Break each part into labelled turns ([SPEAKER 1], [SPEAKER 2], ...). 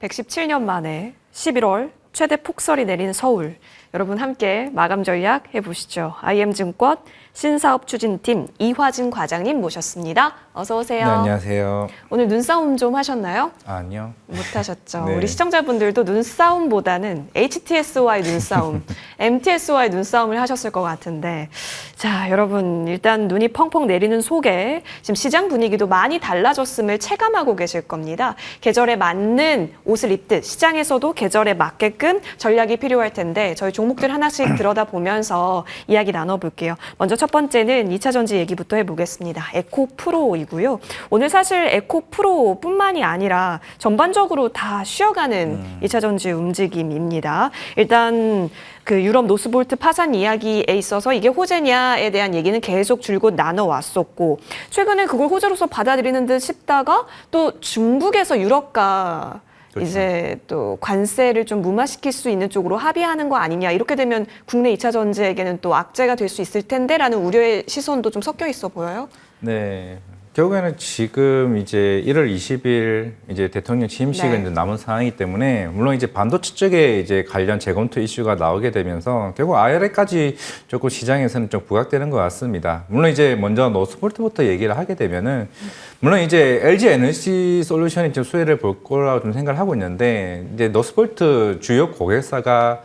[SPEAKER 1] 117년 만에 11월 최대 폭설이 내린 서울. 여러분 함께 마감 전략 해보시죠. IM증권 신사업 추진팀 이화진 과장님 모셨습니다. 어서 오세요.
[SPEAKER 2] 네, 안녕하세요.
[SPEAKER 1] 오늘 눈싸움 좀 하셨나요?
[SPEAKER 2] 아니요.
[SPEAKER 1] 못하셨죠.
[SPEAKER 2] 네.
[SPEAKER 1] 우리 시청자분들도 눈싸움보다는 HTS와의 눈싸움, MTS와의 눈싸움을 하셨을 것 같은데, 자, 여러분 일단 눈이 펑펑 내리는 속에 지금 시장 분위기도 많이 달라졌음을 체감하고 계실 겁니다. 계절에 맞는 옷을 입듯 시장에서도 계절에 맞게끔 전략이 필요할 텐데 저희 종목들 하나씩 들여다보면서 이야기 나눠볼게요. 먼저 첫 번째는 2차 전지 얘기부터 해보겠습니다. 에코프로이고요. 오늘 사실 에코프로뿐만이 아니라 전반적으로 다 쉬어가는 2차 전지 움직임입니다. 일단 그 유럽 노스볼트 파산 이야기에 있어서 이게 호재냐에 대한 얘기는 계속 줄곧 나눠왔었고, 최근에 그걸 호재로서 받아들이는 듯 싶다가 또 중국에서 유럽과
[SPEAKER 2] 그렇죠.
[SPEAKER 1] 이제 또 관세를 좀 무마시킬 수 있는 쪽으로 합의하는 거 아니냐, 이렇게 되면 국내 2차 전지에게는 또 악재가 될 수 있을 텐데라는 우려의 시선도 좀 섞여 있어 보여요.
[SPEAKER 2] 네. 결국에는 지금 이제 1월 20일 이제 대통령 취임식은
[SPEAKER 1] 네.
[SPEAKER 2] 이제 남은 상황이기 때문에, 물론 이제 반도체 쪽에 이제 관련 재검토 이슈가 나오게 되면서 결국 IRA까지 조금 시장에서는 좀 부각되는 것 같습니다. 물론 이제 먼저 노스볼트부터 얘기를 하게 되면은, 물론 이제 LG 에너지 솔루션이 좀 수혜를 볼 거라고 좀 생각을 하고 있는데, 이제 노스볼트 주요 고객사가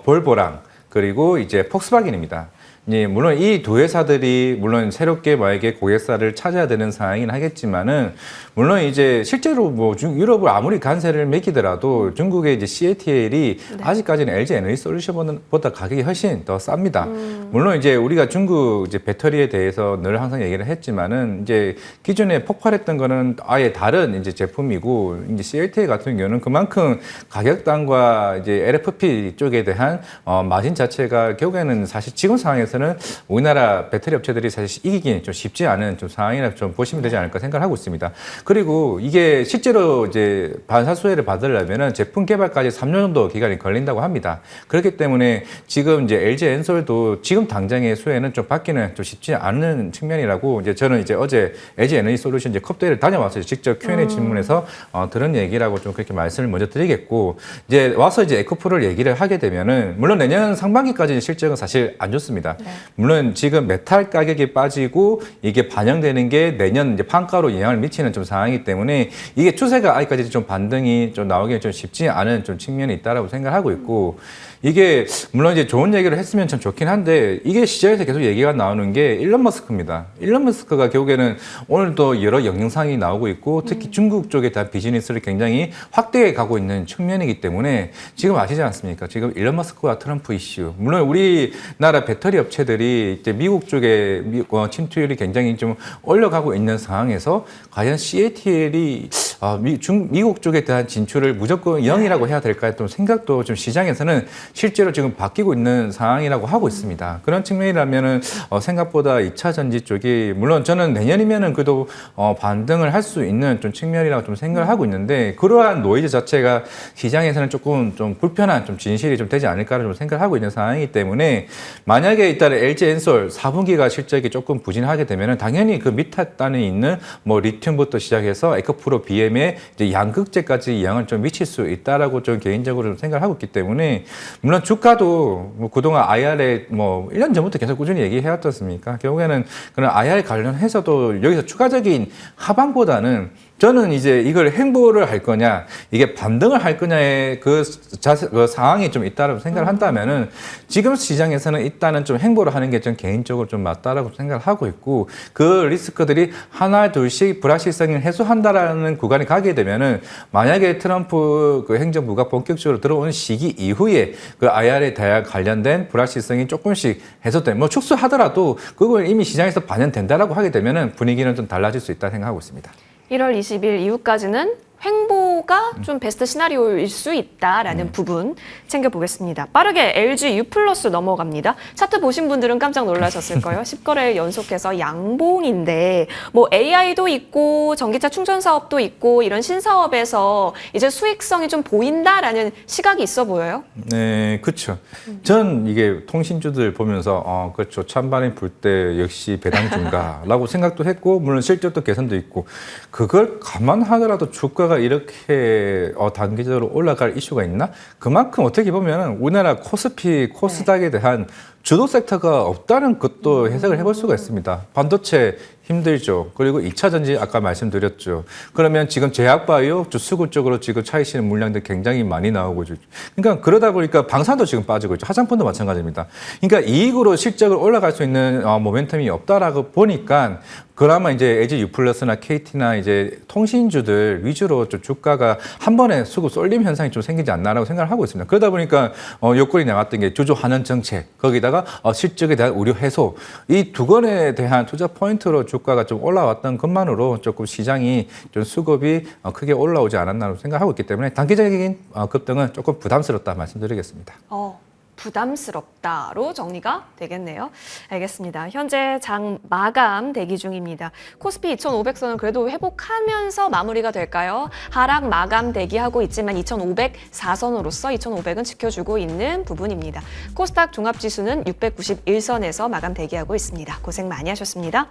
[SPEAKER 2] 볼보랑 그리고 이제 폭스바겐입니다. 예, 물론 이 두 회사들이 물론 새롭게 만약에 고객사를 찾아야 되는 상황이긴 하겠지만은, 물론 이제 실제로 뭐 유럽을 아무리 관세를 매기더라도 중국의 이제 CATL이
[SPEAKER 1] 네.
[SPEAKER 2] 아직까지는 LG 에너지 솔루션보다 가격이 훨씬 더 쌉니다. 물론 이제 우리가 중국 이제 배터리에 대해서 늘 항상 얘기를 했지만은, 이제 기존에 폭발했던 거는 아예 다른 이제 제품이고, 이제 CATL 같은 경우는 그만큼 가격단과 이제 LFP 쪽에 대한 마진 자체가 결국에는 사실 지금 상황에서 는 우리나라 배터리 업체들이 사실 이기기는 좀 쉽지 않은 좀 상황이라 좀 보시면 되지 않을까 생각을 하고 있습니다. 그리고 이게 실제로 이제 반사 수혜를 받으려면은 제품 개발까지 3년 정도 기간이 걸린다고 합니다. 그렇기 때문에 지금 이제 LG 엔솔도 지금 당장의 수혜는 좀 받기는 좀 쉽지 않은 측면이라고, 이제 저는 이제 어제 LG 에너지 솔루션 이제 컵대회를 다녀왔어요. 직접 Q&A 질문에서 들은 얘기라고 좀 그렇게 말씀을 먼저 드리겠고, 이제 와서 이제 에코프로를 얘기를 하게 되면은, 물론 내년 상반기까지 실적은 사실 안 좋습니다.
[SPEAKER 1] 네.
[SPEAKER 2] 물론 지금 메탈 가격이 빠지고 이게 반영되는 게 내년 이제 판가로 영향을 미치는 좀 상황이기 때문에, 이게 추세가 아직까지 좀 반등이 좀 나오기 좀 쉽지 않은 좀 측면이 있다라고 생각하고 있고, 이게 물론 이제 좋은 얘기를 했으면 참 좋긴 한데, 이게 시장에서 계속 얘기가 나오는 게 일론 머스크입니다. 일론 머스크가 결국에는 오늘도 여러 영상이 나오고 있고, 특히 중국 쪽에 대한 비즈니스를 굉장히 확대해 가고 있는 측면이기 때문에, 지금 아시지 않습니까? 지금 일론 머스크와 트럼프 이슈, 물론 우리나라 배터리 업체들이 이제 미국 쪽에 침투율이 굉장히 좀 올라가고 있는 상황에서 과연 CATL이 미국 쪽에 대한 진출을 무조건 0이라고 해야 될까 또 생각도 좀 시장에서는 실제로 지금 바뀌고 있는 상황이라고 하고 있습니다. 그런 측면이라면은 생각보다 2차 전지 쪽이, 물론 저는 내년이면은 그래도 반등을 할 수 있는 좀 측면이라고 좀 생각을 하고 있는데, 그러한 노이즈 자체가 시장에서는 조금 좀 불편한 좀 진실이 좀 되지 않을까를 좀 생각을 하고 있는 상황이기 때문에, 만약에 일단 LG 엔솔 4분기가 실적이 조금 부진하게 되면은 당연히 그 밑단에 있는 뭐 리튬부터 시작해서 에코프로 BM에 이제 양극재까지 영향을 좀 미칠 수 있다라고 좀 개인적으로 좀 생각을 하고 있기 때문에, 물론 주가도 뭐 그동안 IR에 뭐 1년 전부터 계속 꾸준히 얘기해왔지 않습니까? 결국에는 그런 IR 관련해서도 여기서 추가적인 하방보다는, 저는 이제 이걸 행보를 할 거냐, 이게 반등을 할 거냐의 그 상황이 좀 있다라고 생각을 한다면은, 지금 시장에서는 일단은 좀 행보를 하는 게 전 개인적으로 좀 맞다라고 생각을 하고 있고, 그 리스크들이 하나 둘씩 불확실성을 해소한다라는 구간이 가게 되면은, 만약에 트럼프 그 행정부가 본격적으로 들어오는 시기 이후에 그 IR에 대한 관련된 불확실성이 조금씩 해소된, 뭐 축소하더라도 그걸 이미 시장에서 반영된다라고 하게 되면은 분위기는 좀 달라질 수 있다 생각하고 있습니다.
[SPEAKER 1] 1월 20일 이후까지는 횡보가 좀 베스트 시나리오일 수 있다라는 부분 챙겨보겠습니다. 빠르게 LG U 플러스 넘어갑니다. 차트 보신 분들은 깜짝 놀라셨을 거예요. 10거래일 연속해서 양봉인데, 뭐 AI도 있고 전기차 충전 사업도 있고 이런 신사업에서 이제 수익성이 좀 보인다라는 시각이 있어 보여요.
[SPEAKER 2] 네, 그렇죠. 전 이게 통신주들 보면서 그렇죠. 찬바람 불 때 역시 배당주인가라고 생각도 했고, 물론 실적도 개선도 있고, 그걸 감안하더라도 주가가 이렇게 이렇게 단기적으로 올라갈 이슈가 있나? 그만큼 어떻게 보면 우리나라 코스피, 코스닥에 대한 주도 섹터가 없다는 것도 해석을 해볼 수가 있습니다. 반도체 힘들죠. 그리고 2차 전지 아까 말씀드렸죠. 그러면 지금 제약바이오, 수급 쪽으로 지금 차이시는 물량들 굉장히 많이 나오고 있죠. 그러니까 그러다 보니까 방산도 지금 빠지고 있죠. 화장품도 마찬가지입니다. 그러니까 이익으로 실적을 올라갈 수 있는 모멘텀이 없다라고 보니까 그나마 이제 LG U+나 KT나 이제 통신주들 위주로 좀 주가가 한 번에 수급 쏠림 현상이 좀 생기지 않나라고 생각을 하고 있습니다. 그러다 보니까 요건이 나왔던 게 조조 환원 정책, 거기다가 실적에 대한 우려 해소, 이 두 건에 대한 투자 포인트로 주가가 좀 올라왔던 것만으로 조금 시장이 좀 수급이 크게 올라오지 않았나로 생각하고 있기 때문에 단기적인 급등은 조금 부담스럽다 말씀드리겠습니다.
[SPEAKER 1] 부담스럽다로 정리가 되겠네요. 알겠습니다. 현재 장 마감 대기 중입니다. 코스피 2,500선은 그래도 회복하면서 마무리가 될까요? 하락 마감 대기하고 있지만 2,504선으로서 2,500은 지켜주고 있는 부분입니다. 코스닥 종합지수는 691선에서 마감 대기하고 있습니다. 고생 많이 하셨습니다.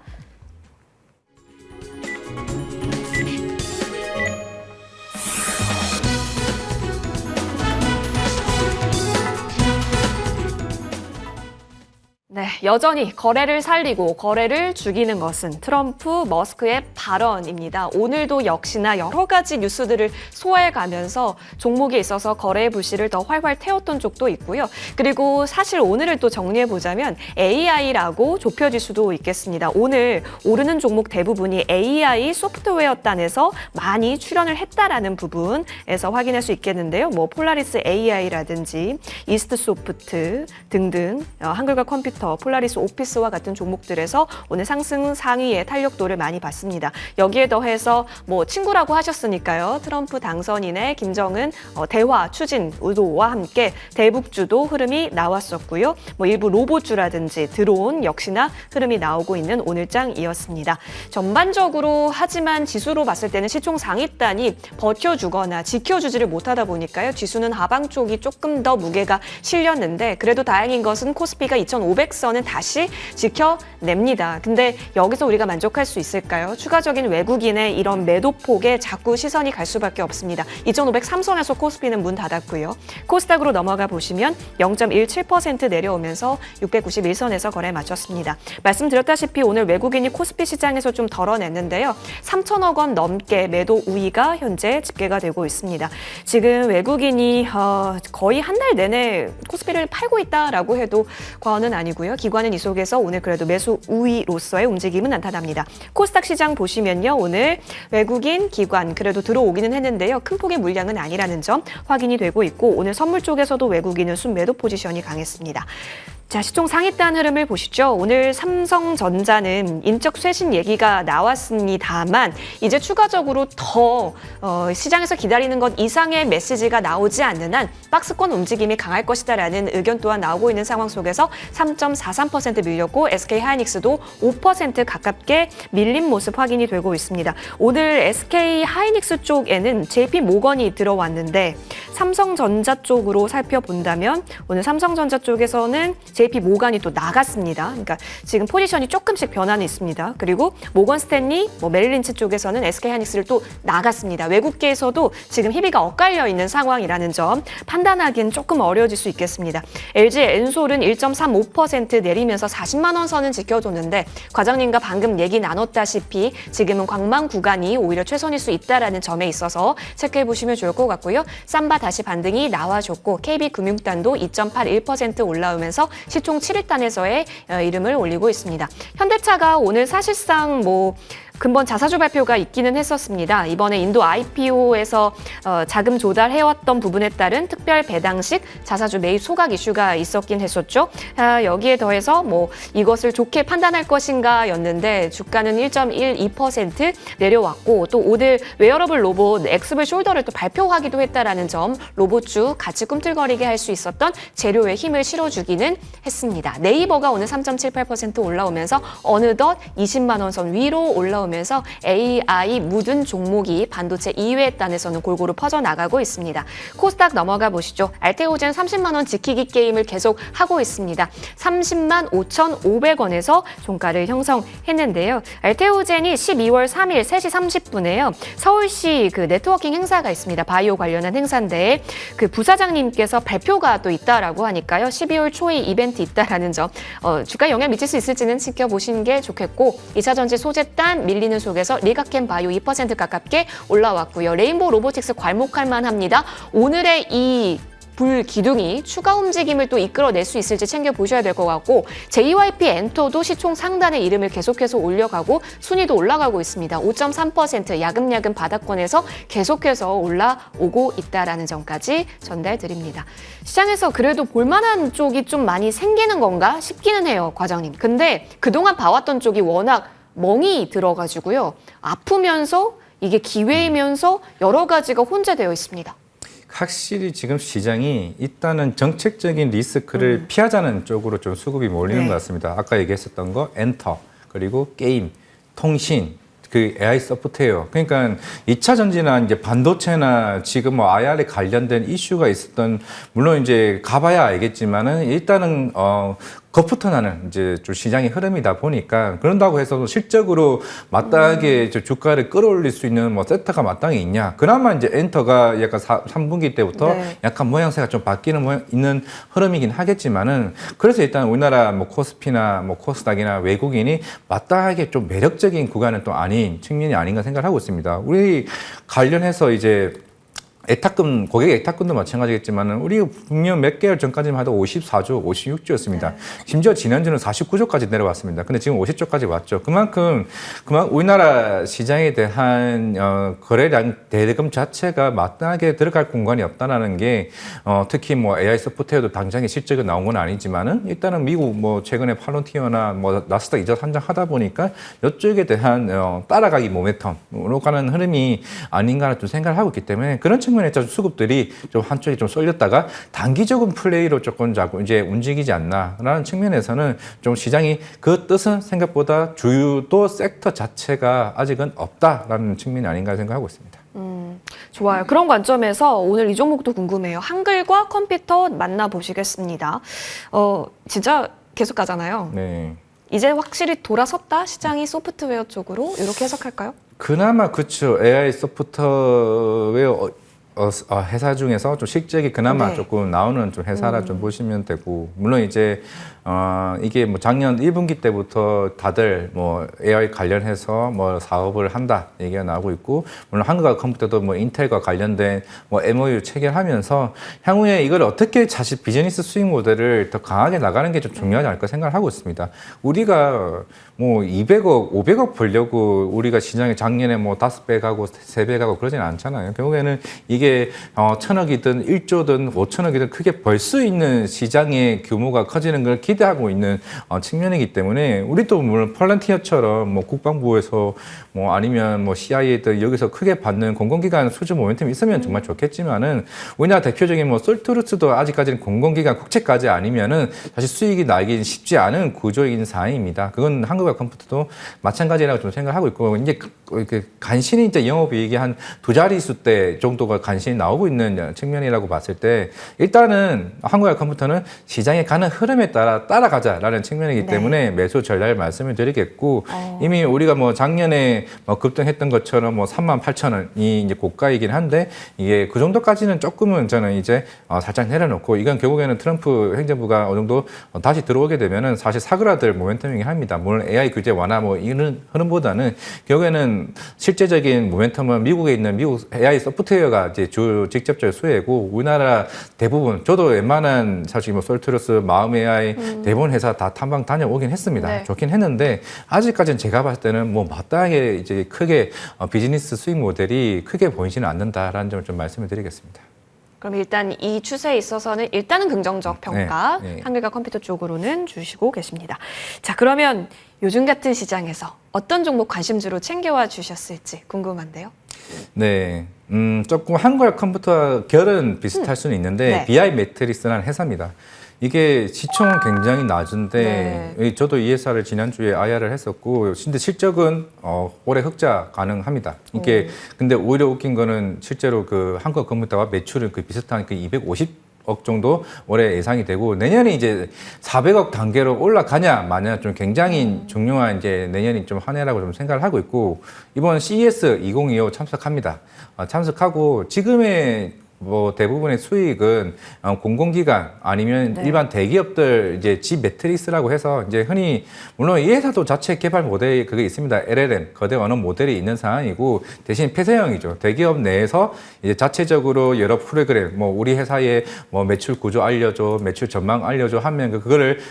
[SPEAKER 1] 네, 여전히 거래를 살리고 거래를 죽이는 것은 트럼프, 머스크의 발언입니다. 오늘도 역시나 여러 가지 뉴스들을 소화해가면서 종목에 있어서 거래의 불씨를 더 활활 태웠던 쪽도 있고요. 그리고 사실 오늘을 또 정리해보자면 AI라고 좁혀질 수도 있겠습니다. 오늘 오르는 종목 대부분이 AI 소프트웨어단에서 많이 출연을 했다라는 부분에서 확인할 수 있겠는데요. 뭐 폴라리스 AI라든지 이스트소프트 등등 한글과 컴퓨터 폴라리스 오피스와 같은 종목들에서 오늘 상승 상위의 탄력도를 많이 봤습니다. 여기에 더해서 뭐 친구라고 하셨으니까요. 트럼프 당선인의 김정은 대화 추진 의도와 함께 대북주도 흐름이 나왔었고요. 뭐 일부 로봇주라든지 드론 역시나 흐름이 나오고 있는 오늘장이었습니다. 전반적으로 하지만 지수로 봤을 때는 시총 상위단이 버텨주거나 지켜주지를 못하다 보니까요. 지수는 하방 쪽이 조금 더 무게가 실렸는데 그래도 다행인 것은 코스피가 2,500선은 다시 지켜냅니다. 근데 여기서 우리가 만족할 수 있을까요? 추가적인 외국인의 이런 매도폭에 자꾸 시선이 갈 수밖에 없습니다. 2,503선에서 코스피는 문 닫았고요. 코스닥으로 넘어가 보시면 0.17% 내려오면서 691선에서 거래 마쳤습니다. 말씀드렸다시피 오늘 외국인이 코스피 시장에서 좀 덜어냈는데요. 3천억 원 넘게 매도 우위가 현재 집계가 되고 있습니다. 지금 외국인이 거의 한 달 내내 코스피를 팔고 있다라고 해도 과언은 아니고요. 기관은 이 속에서 오늘 그래도 매수 우위로서의 움직임은 나타납니다. 코스닥 시장 보시면요. 오늘 외국인 기관 그래도 들어오기는 했는데요. 큰 폭의 물량은 아니라는 점 확인이 되고 있고 오늘 선물 쪽에서도 외국인은 순매도 포지션이 강했습니다. 자, 시총 상위단 흐름을 보시죠. 오늘 삼성전자는 인적 쇄신 얘기가 나왔습니다만 이제 추가적으로 더 시장에서 기다리는 것 이상의 메시지가 나오지 않는 한 박스권 움직임이 강할 것이다라는 의견 또한 나오고 있는 상황 속에서 3.43% 밀렸고 SK하이닉스도 5% 가깝게 밀린 모습 확인이 되고 있습니다. 오늘 SK하이닉스 쪽에는 JP모건이 들어왔는데 삼성전자 쪽으로 살펴본다면 오늘 삼성전자 쪽에서는 JP모건이 또 나갔습니다. 그러니까 지금 포지션이 조금씩 변화는 있습니다. 그리고 모건 스탠리, 메릴린치 쪽에서는 SK하이닉스를 또 나갔습니다. 외국계에서도 지금 희비가 엇갈려 있는 상황이라는 점 판단하기는 조금 어려워질 수 있겠습니다. LG 엔솔은 1.35% 내리면서 40만 원 선은 지켜줬는데 과장님과 방금 얘기 나눴다시피 지금은 관망 구간이 오히려 최선일 수 있다라는 점에 있어서 체크해 보시면 좋을 것 같고요. 삼바 다시 반등이 나와줬고 KB금융단도 2.81% 올라오면서 시총 7일단에서의 이름을 올리고 있습니다. 현대차가 오늘 사실상 근본 자사주 발표가 있기는 했었습니다. 이번에 인도 IPO에서 자금 조달해왔던 부분에 따른 특별 배당식 자사주 매입 소각 이슈가 있었긴 했었죠. 여기에 더해서 이것을 좋게 판단할 것인가 였는데 주가는 1.12% 내려왔고 또 오늘 웨어러블 로봇 엑스블 숄더를 또 발표하기도 했다라는 점 로봇주 같이 꿈틀거리게 할 수 있었던 재료에 힘을 실어주기는 했습니다. 네이버가 오늘 3.78% 올라오면서 어느덧 20만 원 선 위로 올라오면서 올라오면서 AI 묻은 종목이 반도체 이외의 단에서는 골고루 퍼져나가고 있습니다. 코스닥 넘어가 보시죠. 알테오젠 30만 원 지키기 게임을 계속 하고 있습니다. 30만 5,500원에서 종가를 형성했는데요. 알테오젠이 12월 3일 3시 30분에요. 서울시 그 네트워킹 행사가 있습니다. 바이오 관련한 행사인데 그 부사장님께서 발표가 또 있다라고 하니까요. 12월 초에 이벤트 있다라는 점 주가 영향 미칠 수 있을지는 지켜보시는 게 좋겠고 2차 전지 소재단 밀리는 속에서 리가켄 바이오 2% 가깝게 올라왔고요. 레인보우 로보틱스 괄목할 만합니다. 오늘의 이 불 기둥이 추가 움직임을 또 이끌어낼 수 있을지 챙겨보셔야 될 것 같고 JYP 엔터도 시총 상단의 이름을 계속해서 올려가고 순위도 올라가고 있습니다. 5.3% 야금야금 바닥권에서 계속해서 올라오고 있다라는 점까지 전달드립니다. 시장에서 그래도 볼만한 쪽이 좀 많이 생기는 건가 싶기는 해요, 과장님. 근데 그동안 봐왔던 쪽이 워낙 멍이 들어가지고요. 아프면서 이게 기회이면서 여러 가지가 혼재되어 있습니다.
[SPEAKER 2] 확실히 지금 시장이 일단은 정책적인 리스크를 피하자는 쪽으로 좀 수급이 몰리는 것 같습니다. 아까 얘기했었던 거 엔터, 그리고 게임, 통신, 그 AI 소프트웨어. 그러니까 2차 전지나 이제 반도체나 지금 뭐 IR에 관련된 이슈가 있었던, 물론 이제 가봐야 알겠지만은 일단은 겁부터 나는 이제 좀 시장의 흐름이다 보니까, 그런다고 해서 실적으로 마땅하게 주가를 끌어올릴 수 있는 뭐 세터가 마땅히 있냐. 그나마 이제 엔터가 약간 3분기 때부터 약간 모양새가 좀 바뀌는 있는 흐름이긴 하겠지만은, 그래서 일단 우리나라 뭐 코스피나 뭐 코스닥이나 외국인이 마땅하게 좀 매력적인 구간은 또 아닌 측면이 아닌가 생각을 하고 있습니다. 우리 관련해서 이제 애탁금, 고객 애탁금도 마찬가지겠지만은 우리 분명 몇 개월 전까지만 해도 54조, 56조였습니다. 심지어 지난주는 49조까지 내려왔습니다. 근데 지금 50조까지 왔죠. 그만큼 우리나라 시장에 대한 거래량 대금 자체가 마땅하게 들어갈 공간이 없다라는 게 특히 뭐 AI 소프트웨어도 당장에 실적이 나온 건 아니지만은 일단은 미국 뭐 최근에 팔론티어나 뭐 나스닥 이자 상장하다 보니까 이쪽에 대한 따라가기 모멘텀으로 가는 흐름이 아닌가 좀 생각을 하고 있기 때문에 그런 측면에 수급들이 좀 한쪽에 좀 쏠렸다가 단기적인 플레이로 조금 자꾸 이제 움직이지 않나라는 측면에서는 좀 시장이 그 뜻은 생각보다 주유도 섹터 자체가 아직은 없다라는 측면이 아닌가 생각하고 있습니다.
[SPEAKER 1] 좋아요. 그런 관점에서 오늘 이 종목도 궁금해요. 한글과 컴퓨터 만나보시겠습니다. 진짜 계속 가잖아요.
[SPEAKER 2] 네.
[SPEAKER 1] 이제 확실히 돌아섰다 시장이 소프트웨어 쪽으로 이렇게 해석할까요?
[SPEAKER 2] 그나마 그렇죠. AI 소프트웨어 회사 중에서 좀 실적이 그나마 조금 나오는 좀 회사라 좀 보시면 되고, 물론 이제 이게 뭐 작년 1분기 때부터 다들 뭐 AI 관련해서 뭐 사업을 한다 얘기가 나오고 있고, 물론 한국과 컴퓨터도 뭐 인텔과 관련된 뭐 MOU 체결하면서 향후에 이걸 어떻게 자식 비즈니스 수익 모델을 더 강하게 나가는 게 좀 중요하지 않을까 생각을 하고 있습니다. 우리가 뭐 200억, 500억 벌려고 우리가 시장에 작년에 뭐 5배 가고 3배 가고 그러지는 않잖아요. 결국에는 이게 1,000억이든 1조든 5천억이든 크게 벌 수 있는 시장의 규모가 커지는 걸 기대하고 있는 측면이기 때문에, 우리도 물론 펄런티어처럼 뭐 국방부에서 뭐 아니면 뭐 CIA들 여기서 크게 받는 공공기관 수주 모멘텀이 있으면 정말 좋겠지만은, 우리나라 대표적인 뭐 솔트루스도 아직까지는 공공기관 국채까지 아니면은 사실 수익이 나기 쉽지 않은 구조인 사항입니다. 그건 한국과 컴퓨터도 마찬가지라고 좀 생각하고 있고, 이제 간신히 이제 영업이익이 한 2자릿수 대 정도가 간신히 나오고 있는 측면이라고 봤을 때, 일단은 한국과 컴퓨터는 시장에 가는 흐름에 따라가자라는 측면이기 때문에 매수 전략을 말씀을 드리겠고, 이미 우리가 뭐 작년에 뭐 급등했던 것처럼 뭐 38,000원이 이제 고가이긴 한데, 이게 그 정도까지는 조금은 저는 이제 살짝 내려놓고, 이건 결국에는 트럼프 행정부가 어느 정도 다시 들어오게 되면은 사실 사그라들 모멘텀이긴 합니다. 물론 AI 규제 완화 뭐 이런 흐름보다는 결국에는 실제적인 모멘텀은 미국에 있는 미국 AI 소프트웨어가 이제 직접적 수혜고, 우리나라 대부분, 저도 웬만한 사실 뭐 솔트루스, 마음 AI 대부분 회사 다 탐방 다녀오긴 했습니다.
[SPEAKER 1] 네.
[SPEAKER 2] 좋긴 했는데 아직까지는 제가 봤을 때는 뭐 마땅하게 이제 크게 비즈니스 수익 모델이 크게 보이지는 않는다라는 점을 좀 말씀을 드리겠습니다.
[SPEAKER 1] 그럼 일단 이 추세에 있어서는 일단은 긍정적 평가
[SPEAKER 2] 네.
[SPEAKER 1] 한글과 컴퓨터 쪽으로는 주시고 계십니다. 자, 그러면 요즘 같은 시장에서 어떤 종목 관심주로 챙겨와 주셨을지 궁금한데요.
[SPEAKER 2] 네, 조금 한글 컴퓨터 결은 비슷할 수는 있는데
[SPEAKER 1] 네.
[SPEAKER 2] BI 매트릭스라는 회사입니다. 이게 시총은 굉장히 낮은데
[SPEAKER 1] 네.
[SPEAKER 2] 저도 이 회사를 지난주에 IR을 했었고 근데 실적은 올해 흑자 가능합니다. 이게 근데 오히려 웃긴 거는 실제로 그 한국 컴퓨터와 매출은 그 비슷한 그 250억 정도 올해 예상이 되고 내년에 이제 400억 단계로 올라가냐 마냐 좀 굉장히 중요한 이제 내년이 좀 한 해라고 좀 생각을 하고 있고 이번 CES 2025 참석합니다. 참석하고 지금의 뭐 대부분의 수익은 공공기관 아니면
[SPEAKER 1] 네.
[SPEAKER 2] 일반 대기업들 이제 지 매트릭스라고 해서 이제 흔히 물론 이 회사도 자체 개발 모델이 그게 있습니다. LLM 거대 언어 모델이 있는 상황이고 대신 폐쇄형이죠. 대기업 내에서 이제 자체적으로 여러 프로그램 뭐 우리 회사의 뭐 매출 구조 알려줘, 매출 전망 알려줘 하면 그거를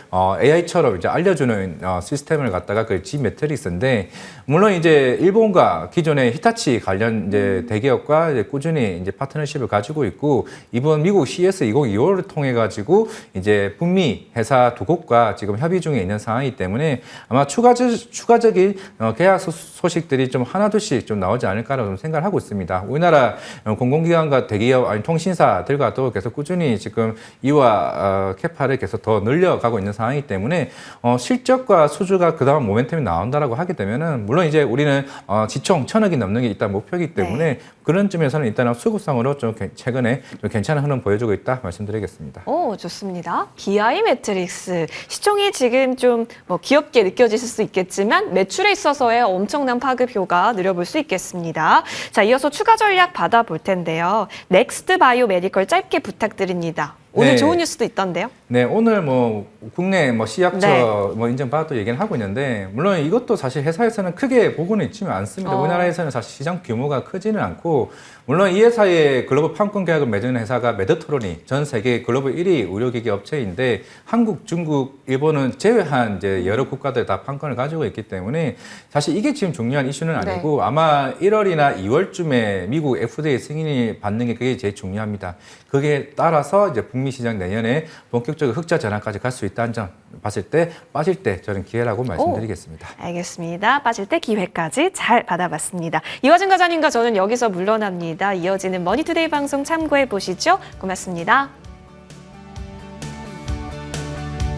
[SPEAKER 2] AI처럼 이제 알려주는 시스템을 갖다가 그 지 매트릭스인데 물론 이제 일본과 기존의 히타치 관련 이제 대기업과 이제 꾸준히 이제 파트너십을 가지고 있고 이번 미국 CES 2025를 통해 가지고 이제 북미 회사 두 곳과 지금 협의 중에 있는 상황이기 때문에 아마 추가적인 계약 소식들이 좀 하나둘씩 좀 나오지 않을까라고 좀 생각을 하고 있습니다. 우리나라 공공기관과 대기업 아니 통신사들과도 계속 꾸준히 지금 이와 캐파를 계속 더 늘려가고 있는 상황이기 때문에 실적과 수주가 그다음 모멘텀이 나온다라고 하게 되면은 물론 이제 우리는 지총 1,000억이 넘는 게 일단 목표이기 때문에 그런 점에서는 일단은 수급상으로 좀 최근에 좀 괜찮은 흐름 보여주고 있다 말씀드리겠습니다.
[SPEAKER 1] 오, 좋습니다. BI 매트릭스 시총이 지금 좀 뭐 귀엽게 느껴지실 수 있겠지만 매출에 있어서의 엄청난 파급 효과 누려볼 수 있겠습니다. 자, 이어서 추가 전략 받아볼 텐데요. 넥스트 바이오 메디컬 짧게 부탁드립니다. 오늘
[SPEAKER 2] 네.
[SPEAKER 1] 좋은 뉴스도 있던데요.
[SPEAKER 2] 네, 오늘 뭐 국내 뭐 C약처
[SPEAKER 1] 네.
[SPEAKER 2] 뭐 인증받았다고 얘기는 하고 있는데 물론 이것도 사실 회사에서는 크게 보고는 있지는 않습니다. 우리나라에서는 사실 시장 규모가 크지는 않고 물론 이 회사의 글로벌 판권 계약을 맺은 회사가 메드트론이 전 세계 글로벌 1위 의료기기 업체인데 한국, 중국, 일본은 제외한 이제 여러 국가들 다 판권을 가지고 있기 때문에 사실 이게 지금 중요한 이슈는 아니고 아마 1월이나 2월쯤에 미국 FDA 승인이 받는 게 그게 제일 중요합니다. 그게 따라서 이제 북미 시장 내년에 본격적인 흑자 전환까지 갈 수 있다는 점 봤을 때 빠질 때 저는 기회라고 말씀드리겠습니다.
[SPEAKER 1] 알겠습니다. 빠질 때 기회까지 잘 받아봤습니다. 이화진 과장님과 저는 여기서 물러납니다. 이어지는 머니투데이 방송 참고해 보시죠. 고맙습니다.